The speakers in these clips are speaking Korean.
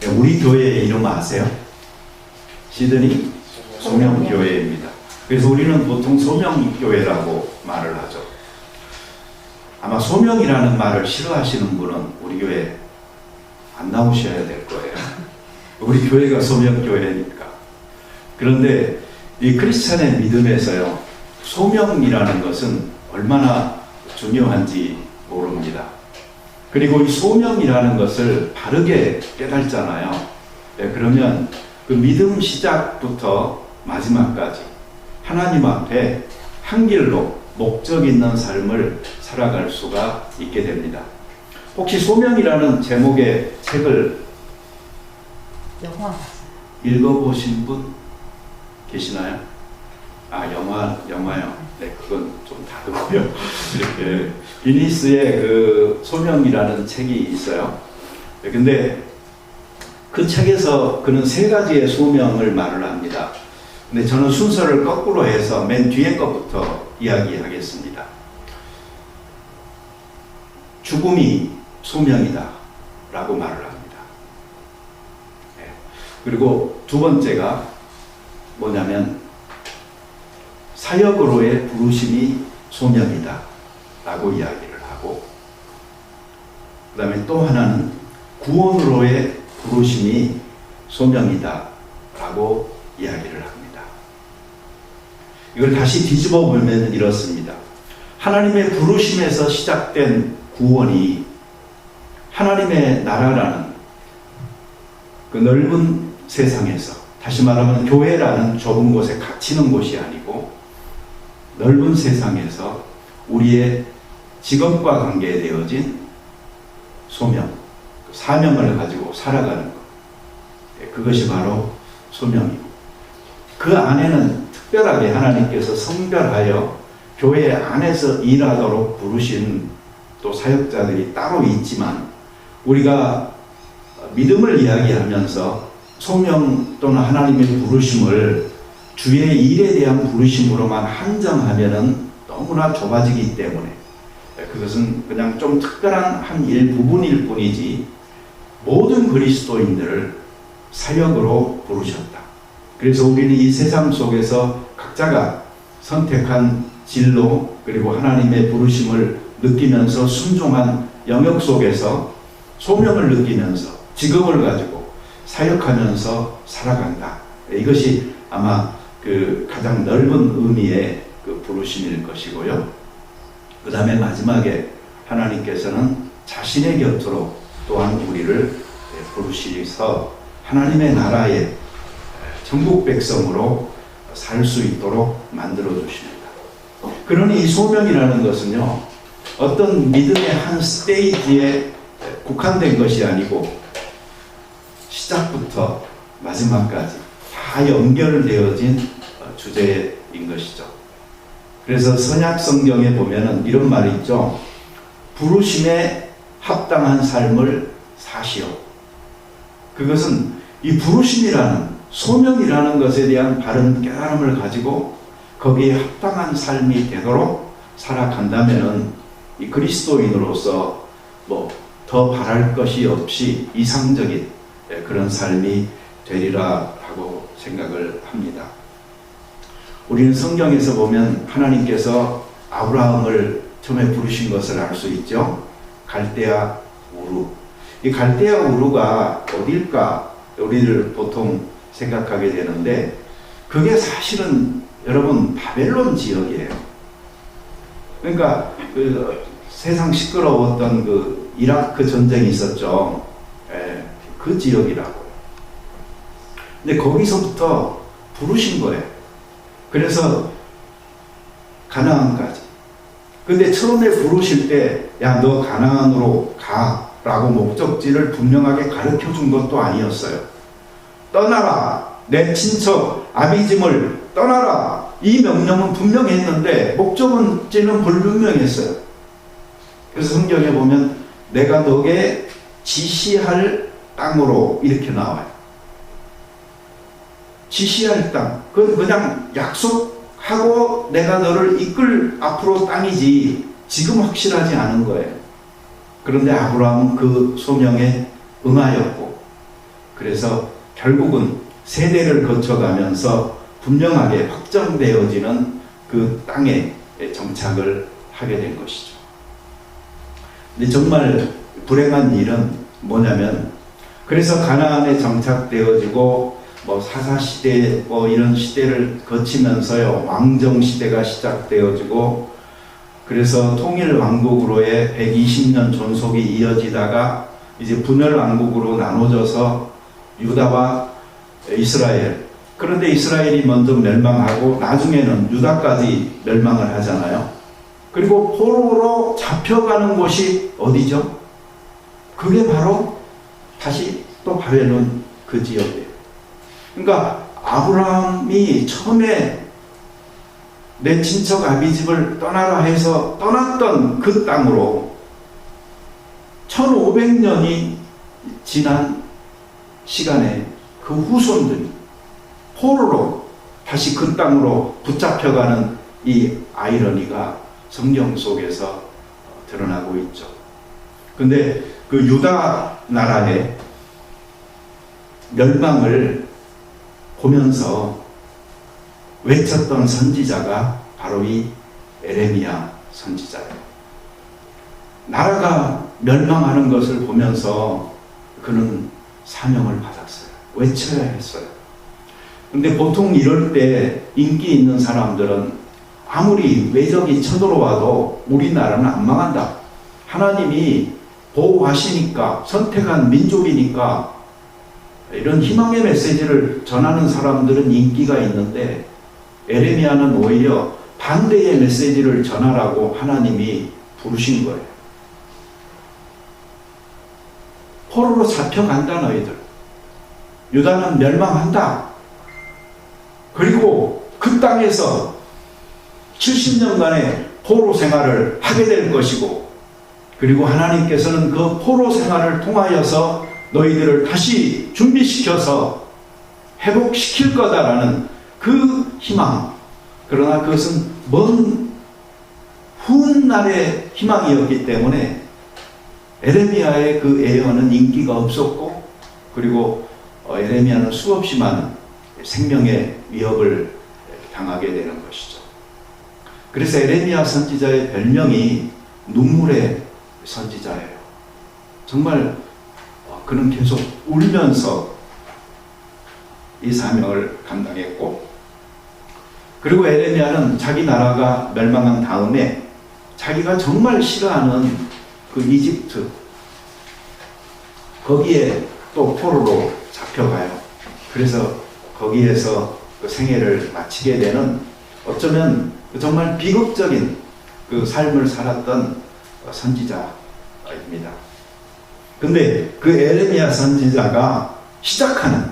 우리 교회의 이름 아세요? 시드니 소명교회입니다. 그래서 우리는 보통 소명교회라고 말을 하죠. 아마 소명이라는 말을 싫어하시는 분은 우리 교회 안 나오셔야 될 거예요. 우리 교회가 소명교회니까. 그런데 이 크리스찬의 믿음에서요, 소명이라는 것은 얼마나 중요한지 모릅니다. 그리고 이 소명이라는 것을 바르게 깨달잖아요. 네, 그러면 그 믿음 시작부터 마지막까지 하나님 앞에 한 길로 목적 있는 삶을 살아갈 수가 있게 됩니다. 혹시 소명이라는 제목의 책을 영화 읽어보신 분 계시나요? 아, 영화요. 네, 그건 좀 다르고요. 이렇게 비니스의 그 소명이라는 책이 있어요. 근데 그 책에서 그는 세 가지의 소명을 말을 합니다. 근데 저는 순서를 거꾸로 해서 맨 뒤에 것부터 이야기하겠습니다. 죽음이 소명이다 라고 말을 합니다. 네. 그리고 두 번째가 뭐냐면 사역으로의 부르심이 소명이다 라고 이야기를 하고, 그 다음에 또 하나는 구원으로의 부르심이 소명이다 라고 이야기를 합니다. 이걸 다시 뒤집어 보면 이렇습니다. 하나님의 부르심에서 시작된 구원이 하나님의 나라라는 그 넓은 세상에서, 다시 말하면 교회라는 좁은 곳에 갇히는 곳이 아니고 넓은 세상에서 우리의 직업과 관계되어진 소명, 사명을 가지고 살아가는 것, 그것이 바로 소명이고, 그 안에는 특별하게 하나님께서 성별하여 교회 안에서 일하도록 부르신 또 사역자들이 따로 있지만, 우리가 믿음을 이야기하면서 소명 또는 하나님의 부르심을 주의 일에 대한 부르심으로만 한정하면은 너무나 좁아지기 때문에 그것은 그냥 좀 특별한 한 일부분일 뿐이지 모든 그리스도인들을 사역으로 부르셨다. 그래서 우리는 이 세상 속에서 각자가 선택한 진로 그리고 하나님의 부르심을 느끼면서 순종한 영역 속에서 소명을 느끼면서 직업을 가지고 사역하면서 살아간다. 이것이 아마 그 가장 넓은 의미의 그 부르심일 것이고요. 그 다음에 마지막에 하나님께서는 자신의 곁으로 또한 우리를 부르시서 하나님의 나라의 천국 백성으로 살 수 있도록 만들어 주십니다. 그러니 이 소명이라는 것은요, 어떤 믿음의 한 스테이지에 국한된 것이 아니고 시작부터 마지막까지 다 연결되어진 주제인 것이죠. 그래서 선약 성경에 보면은 이런 말이 있죠. 부르심에 합당한 삶을 사시오. 그것은 이 부르심이라는, 소명이라는 것에 대한 바른 깨달음을 가지고 거기에 합당한 삶이 되도록 살아간다면은 이 그리스도인으로서 뭐 더 바랄 것이 없이 이상적인 그런 삶이 되리라 하고 생각을 합니다. 우리는 성경에서 보면 하나님께서 아브라함을 처음에 부르신 것을 알 수 있죠. 갈대아 우르. 이 갈대아 우르가 어딜까 우리를 보통 생각하게 되는데, 그게 사실은 여러분 바벨론 지역이에요. 그러니까 그 세상 시끄러웠던 그 이라크 전쟁이 있었죠. 그 지역이라고. 근데 거기서부터 부르신 거예요. 그래서 가나안까지. 근데 처음에 부르실 때, 야, 너 가나안으로 가 라고 목적지를 분명하게 가르쳐 준 것도 아니었어요. 떠나라, 내 친척 아비짐을 떠나라, 이 명령은 분명히 했는데 목적지는 불분명했어요. 그래서 성경에 보면 내가 너에게 지시할 땅으로 이렇게 나와요. 지시할 땅, 그건 그냥 약속하고 내가 너를 이끌 앞으로 땅이지 지금 확실하지 않은 거예요. 그런데 아브라함은 그 소명에 응하였고 그래서 결국은 세대를 거쳐가면서 분명하게 확정되어지는 그 땅에 정착을 하게 된 것이죠. 근데 정말 불행한 일은 뭐냐면, 그래서 가나안에 정착되어지고 사사시대 이런 시대를 거치면서요, 왕정시대가 시작되어지고, 그래서 통일왕국으로의 120년 존속이 이어지다가 이제 분열왕국으로 나눠져서 유다와 이스라엘, 그런데 이스라엘이 먼저 멸망하고 나중에는 유다까지 멸망을 하잖아요. 그리고 포로로 잡혀가는 곳이 어디죠? 그게 바로 다시 또 바벨론 그 지역이에요. 그러니까 아브라함이 처음에 내 친척 아비집을 떠나라 해서 떠났던 그 땅으로 1500년이 지난 시간에 그 후손들이 포로로 다시 그 땅으로 붙잡혀가는 이 아이러니가 성경 속에서 드러나고 있죠. 근데 그 유다 나라의 멸망을 보면서 외쳤던 선지자가 바로 이 에레미야 선지자예요. 나라가 멸망하는 것을 보면서 그는 사명을 받았어요. 외쳐야 했어요. 근데 보통 이럴 때 인기 있는 사람들은 아무리 외적이 쳐들어와도 우리나라는 안 망한다. 하나님이 보호하시니까, 선택한 민족이니까, 이런 희망의 메시지를 전하는 사람들은 인기가 있는데, 에레미야는 오히려 반대의 메시지를 전하라고 하나님이 부르신 거예요. 포로로 잡혀간다 너희들. 유다는 멸망한다. 그리고 그 땅에서 70년간의 포로 생활을 하게 될 것이고, 그리고 하나님께서는 그 포로 생활을 통하여서 너희들을 다시 준비시켜서 회복시킬 거다라는 그 희망. 그러나 그것은 먼 훗날의 희망이었기 때문에 에레미야의 그 예언은 인기가 없었고, 그리고 에레미야는 수없이 많은 생명의 위협을 당하게 되는 것이죠. 그래서 에레미야 선지자의 별명이 눈물의 선지자예요. 정말 그는 계속 울면서 이 사명을 감당했고, 그리고 에레미야는 자기 나라가 멸망한 다음에 자기가 정말 싫어하는 그 이집트, 거기에 또 포로로 잡혀가요. 그래서 거기에서 그 생애를 마치게 되는, 어쩌면 정말 비극적인 그 삶을 살았던 선지자입니다. 근데 그 에레미야 선지자가 시작하는,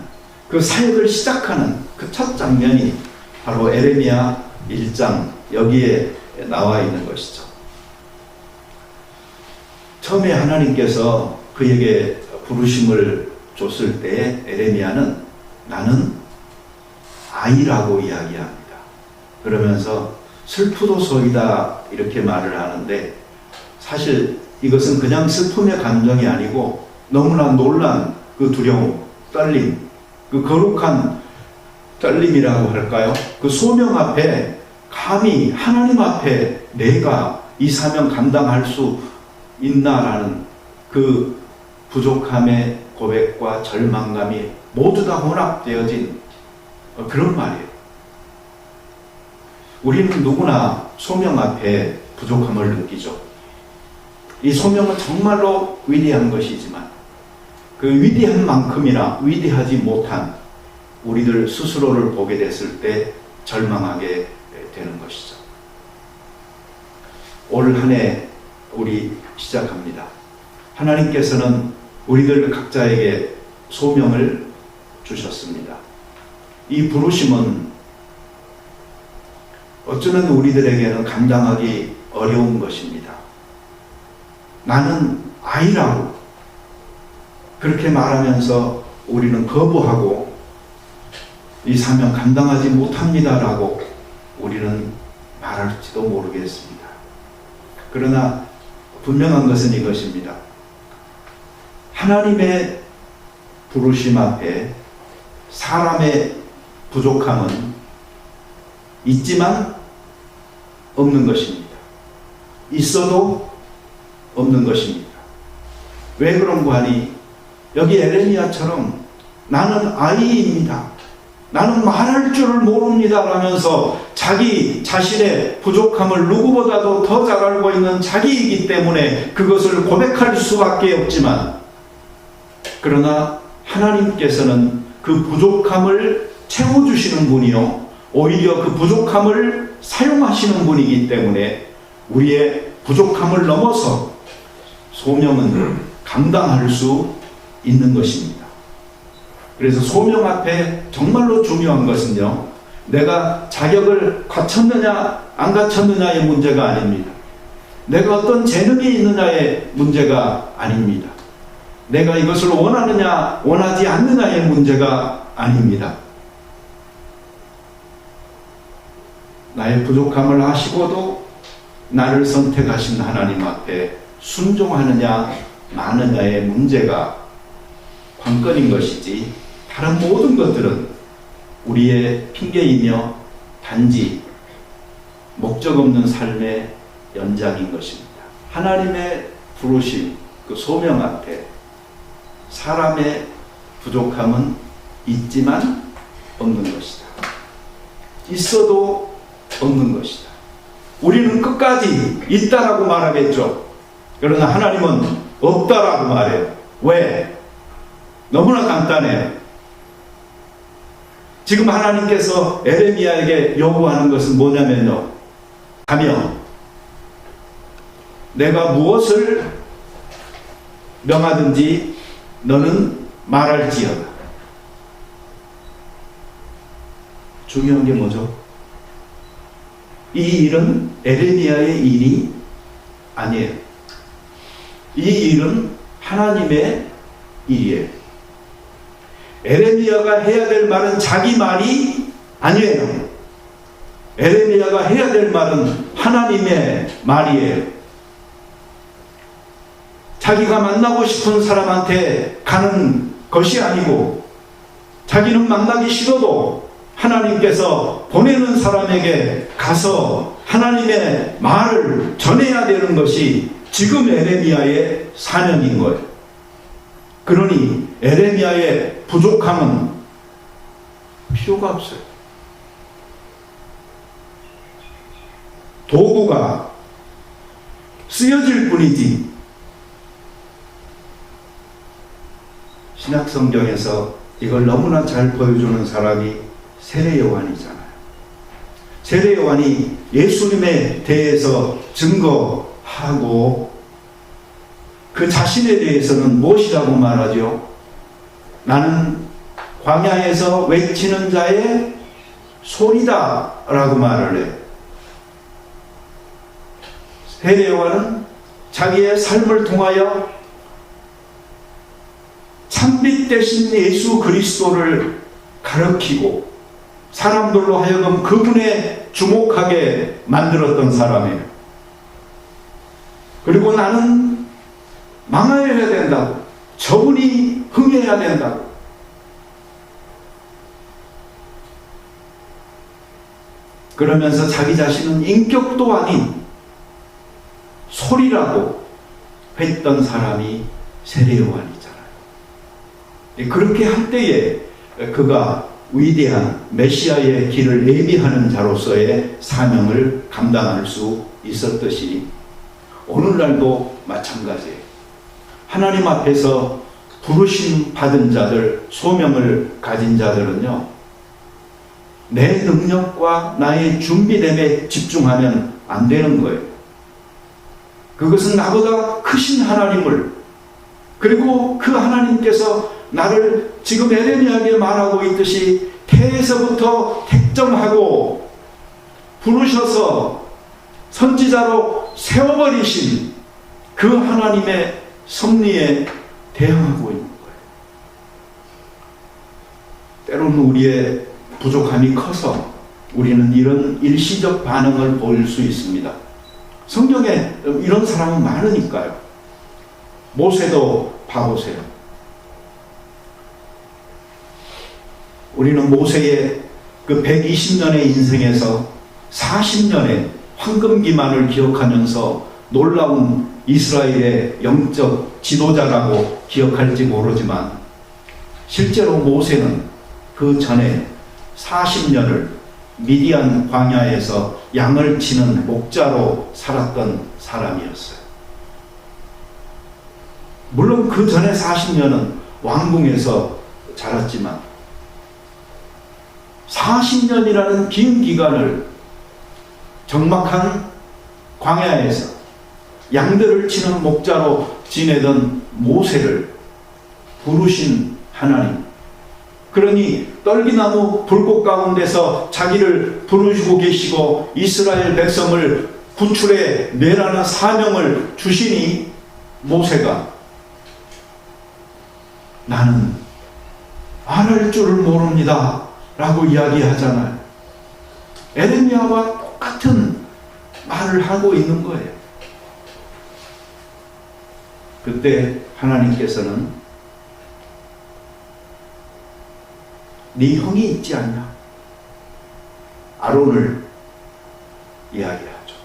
그 사역을 시작하는 그 첫 장면이 바로 에레미야 1장 여기에 나와 있는 것이죠. 처음에 하나님께서 그에게 부르심을 줬을 때 에레미야는 나는 아이라고 이야기합니다. 그러면서 슬프도소이다 이렇게 말을 하는데, 사실 이것은 그냥 슬픔의 감정이 아니고 너무나 놀란 그 두려움, 떨림, 그 거룩한 떨림이라고 할까요? 그 소명 앞에, 감히 하나님 앞에 내가 이 사명 감당할 수 있나라는 그 부족함의 고백과 절망감이 모두 다 혼합되어진 그런 말이에요. 우리는 누구나 소명 앞에 부족함을 느끼죠. 이 소명은 정말로 위대한 것이지만 그 위대한 만큼이나 위대하지 못한 우리들 스스로를 보게 됐을 때 절망하게 되는 것이죠. 올 한 해 우리 시작합니다. 하나님께서는 우리들 각자에게 소명을 주셨습니다. 이 부르심은 어쩌면 우리들에게는 감당하기 어려운 것입니다. 나는 아이라고 그렇게 말하면서 우리는 거부하고 이 사명 감당하지 못합니다라고 우리는 말할지도 모르겠습니다. 그러나 분명한 것은 이것입니다. 하나님의 부르심 앞에 사람의 부족함은 있지만 없는 것입니다. 있어도 없는 것입니다. 왜 그런고 하니 여기 에레미야처럼 나는 아이입니다. 나는 말할 줄을 모릅니다 라면서 자기 자신의 부족함을 누구보다도 더 잘 알고 있는 자기이기 때문에 그것을 고백할 수밖에 없지만, 그러나 하나님께서는 그 부족함을 채워주시는 분이요, 오히려 그 부족함을 사용하시는 분이기 때문에 우리의 부족함을 넘어서 소명은 감당할 수 있는 것입니다. 그래서 소명 앞에 정말로 중요한 것은요, 내가 자격을 갖췄느냐 안 갖췄느냐의 문제가 아닙니다. 내가 어떤 재능이 있느냐의 문제가 아닙니다. 내가 이것을 원하느냐 원하지 않느냐의 문제가 아닙니다. 나의 부족함을 아시고도 나를 선택하신 하나님 앞에 순종하느냐 마느냐의 문제가 관건인 것이지, 다른 모든 것들은 우리의 핑계이며 단지 목적 없는 삶의 연장인 것입니다. 하나님의 부르심, 그 소명 앞에 사람의 부족함은 있지만 없는 것이다. 있어도 없는 것이다. 우리는 끝까지 있다라고 말하겠죠. 그러나 하나님은 없다라고 말해요. 왜? 너무나 간단해요. 지금 하나님께서 에레미야에게 요구하는 것은 뭐냐면요, 가며 내가 무엇을 명하든지 너는 말할지어다. 중요한 게 뭐죠? 이 일은 에레미야의 일이 아니에요. 이 일은 하나님의 일이에요. 에레미야가 해야 될 말은 자기 말이 아니에요. 에레미야가 해야 될 말은 하나님의 말이에요. 자기가 만나고 싶은 사람한테 가는 것이 아니고, 자기는 만나기 싫어도 하나님께서 보내는 사람에게 가서 하나님의 말을 전해야 되는 것이 지금 에레미야의 사명인 거예요. 그러니 에레미야의 부족함은 필요가 없어요. 도구가 쓰여질 뿐이지. 신약성경에서 이걸 너무나 잘 보여주는 사람이 세례요한이잖아요. 세례요한이 예수님에 대해서 증거하고 그 자신에 대해서는 무엇이라고 말하죠? 나는 광야에서 외치는 자의 소리다 라고 말을 해요. 세례요한은 자기의 삶을 통하여 참빛 대신 예수 그리스도를 가르치고 사람들로 하여금 그분에 주목하게 만들었던 사람이에요. 그리고 나는 망하여야 된다고, 저분이 흥해야 된다고, 그러면서 자기 자신은 인격도 아닌 소리라고 했던 사람이 세례요한이잖아요. 그렇게 할 때에 그가 위대한 메시아의 길을 예비하는 자로서의 사명을 감당할 수 있었듯이 오늘날도 마찬가지예요. 하나님 앞에서 부르심 받은 자들, 소명을 가진 자들은요, 내 능력과 나의 준비됨에 집중하면 안 되는 거예요. 그것은 나보다 크신 하나님을, 그리고 그 하나님께서 나를 지금 에레미야에게 말하고 있듯이 태에서부터 택정하고 부르셔서 선지자로 세워버리신 그 하나님의 섭리에 대응하고 있는 거예요. 때로는 우리의 부족함이 커서 우리는 이런 일시적 반응을 보일 수 있습니다. 성경에 이런 사람은 많으니까요. 모세도 봐보세요. 우리는 모세의 그 120년의 인생에서 40년의 황금기만을 기억하면서 놀라운 이스라엘의 영적 지도자라고 기억할지 모르지만 실제로 모세는 그 전에 40년을 미디안 광야에서 양을 치는 목자로 살았던 사람이었어요. 물론 그 전에 40년은 왕궁에서 자랐지만 40년이라는 긴 기간을 적막한 광야에서 양들을 치는 목자로 지내던 모세를 부르신 하나님, 그러니 떨기나무 불꽃 가운데서 자기를 부르시고 계시고 이스라엘 백성을 구출해 내라는 사명을 주시니 모세가 나는 말할 줄을 모릅니다 라고 이야기하잖아요. 에레미야와 똑같은 말을 하고 있는 거예요. 그때 하나님께서는 네 형이 있지 않냐? 아론을 이야기하죠.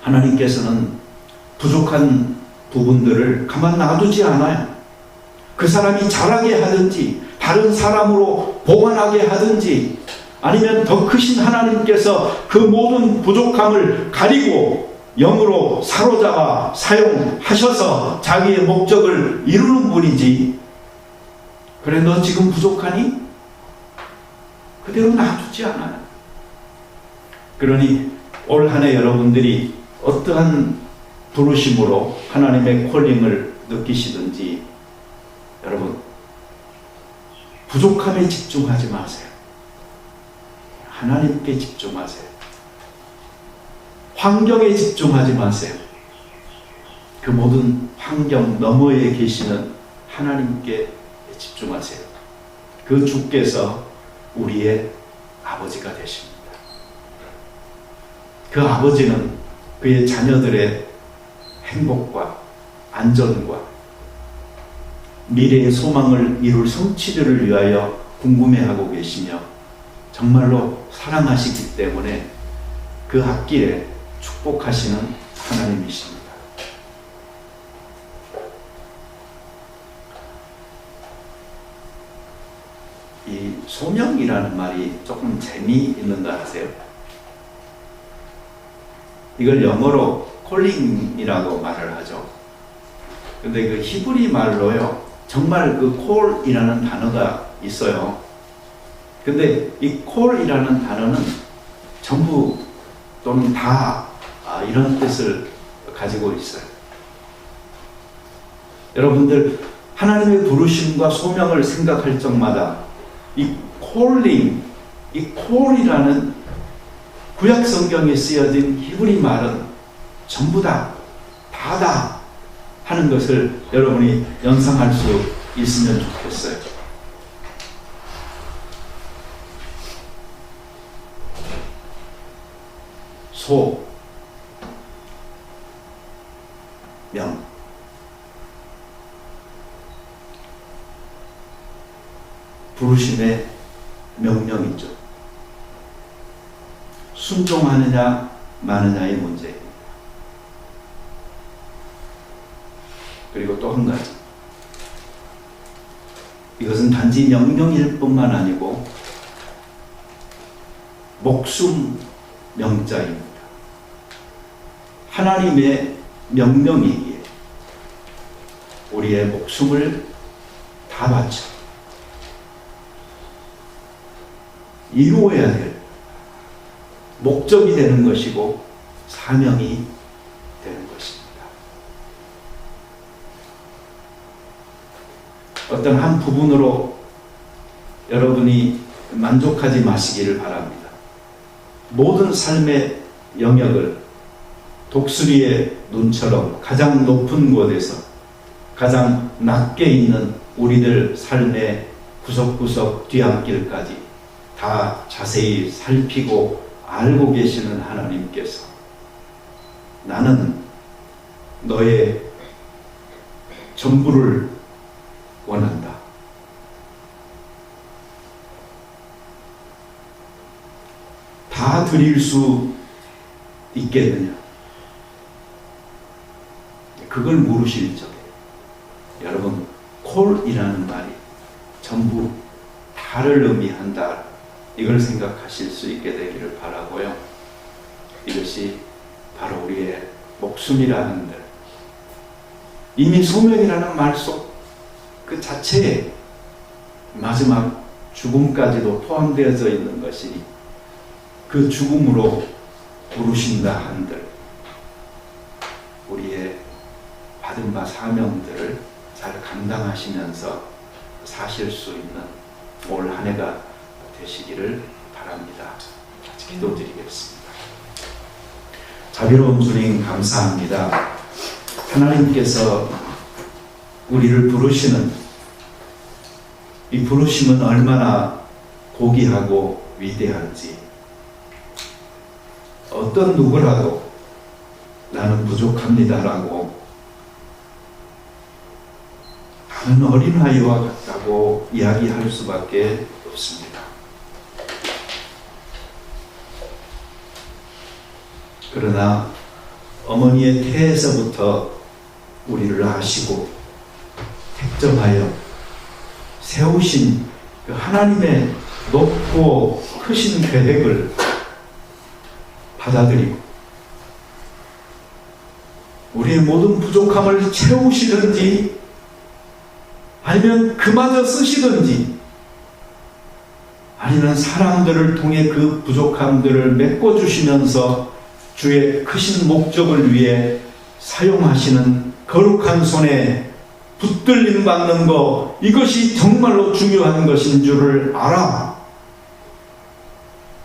하나님께서는 부족한 부분들을 가만 놔두지 않아요. 그 사람이 잘하게 하든지 다른 사람으로 보완하게 하든지 아니면 더 크신 하나님께서 그 모든 부족함을 가리고 영으로 사로잡아 사용하셔서 자기의 목적을 이루는 분이지. 그래, 너 지금 부족하니? 그대로 놔두지 않아요. 그러니 올 한 해 여러분들이 어떠한 부르심으로 하나님의 콜링을 느끼시든지 여러분 부족함에 집중하지 마세요. 하나님께 집중하세요. 환경에 집중하지 마세요. 그 모든 환경 너머에 계시는 하나님께 집중하세요. 그 주께서 우리의 아버지가 되십니다. 그 아버지는 그의 자녀들의 행복과 안전과 미래의 소망을 이룰 성취를 위하여 궁금해하고 계시며 정말로 사랑하시기 때문에 그 앞길에 축복하시는 하나님이십니다. 이 소명이라는 말이 조금 재미있는 거 아세요? 이걸 영어로 콜링이라고 말을 하죠. 근데 그 히브리 말로요, 정말 그 콜이라는 단어가 있어요. 근데 이 콜이라는 단어는 전부 또는 다 이런 뜻을 가지고 있어요. 여러분들 하나님의 부르심과 소명을 생각할 적마다 이 콜링, 이 콜이라는 구약 성경에 쓰여진 히브리 말은 전부 다다 하는 것을 여러분이 연상할 수 있으면 좋겠어요. 소, 명, 부르심의 명령이죠. 순종하느냐 마느냐의 문제입니다. 그리고 또 한 가지, 이것은 단지 명령일 뿐만 아니고 목숨 명자입니다. 하나님의 명령이기에 우리의 목숨을 다 바쳐 이루어야 될 목적이 되는 것이고 사명이 되는 것입니다. 어떤 한 부분으로 여러분이 만족하지 마시기를 바랍니다. 모든 삶의 영역을 독수리의 눈처럼 가장 높은 곳에서 가장 낮게 있는 우리들 삶의 구석구석 뒤앞길까지 다 자세히 살피고 알고 계시는 하나님께서 나는 너의 전부를 원한다. 다 드릴 수 있겠느냐? 그걸 물으실 적에 여러분, 콜이라는 말이 전부 다를 의미한다. 이걸 생각하실 수 있게 되기를 바라고요. 이것이 바로 우리의 목숨이라는 들, 이미 소명이라는 말 속 그 자체에 마지막 죽음까지도 포함되어져 있는 것이 그 죽음으로 부르신다 한들 우리의 받은 바 사명들을 잘 감당하시면서 사실 수 있는 올 한 해가 되시기를 바랍니다. 같이 기도드리겠습니다. 자비로운 주님 감사합니다. 하나님께서 우리를 부르시는 이 부르심은 얼마나 고귀하고 위대한지, 어떤 누구라도 나는 부족합니다라고, 나는 어린아이와 같다고 이야기할 수밖에 없습니다. 그러나 어머니의 태에서부터 우리를 아시고 택정하여 세우신 그 하나님의 높고 크신 계획을 받아들이고 우리의 모든 부족함을 채우시든지 아니면 그마저 쓰시든지 아니면 사람들을 통해 그 부족함들을 메꿔주시면서 주의 크신 목적을 위해 사용하시는 거룩한 손에 붙들림 받는 것, 이것이 정말로 중요한 것인 줄을 알아.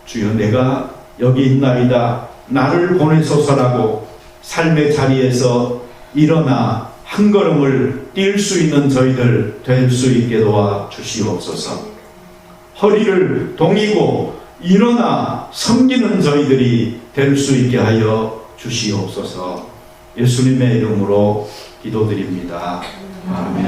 주여, 내가 여기 있나이다. 나를 보내소서라고 삶의 자리에서 일어나 한 걸음을 뛸 수 있는 저희들 될 수 있게 도와 주시옵소서. 허리를 동이고 일어나 섬기는 저희들이 될 수 있게 하여 주시옵소서. 예수님의 이름으로 기도드립니다. 아멘.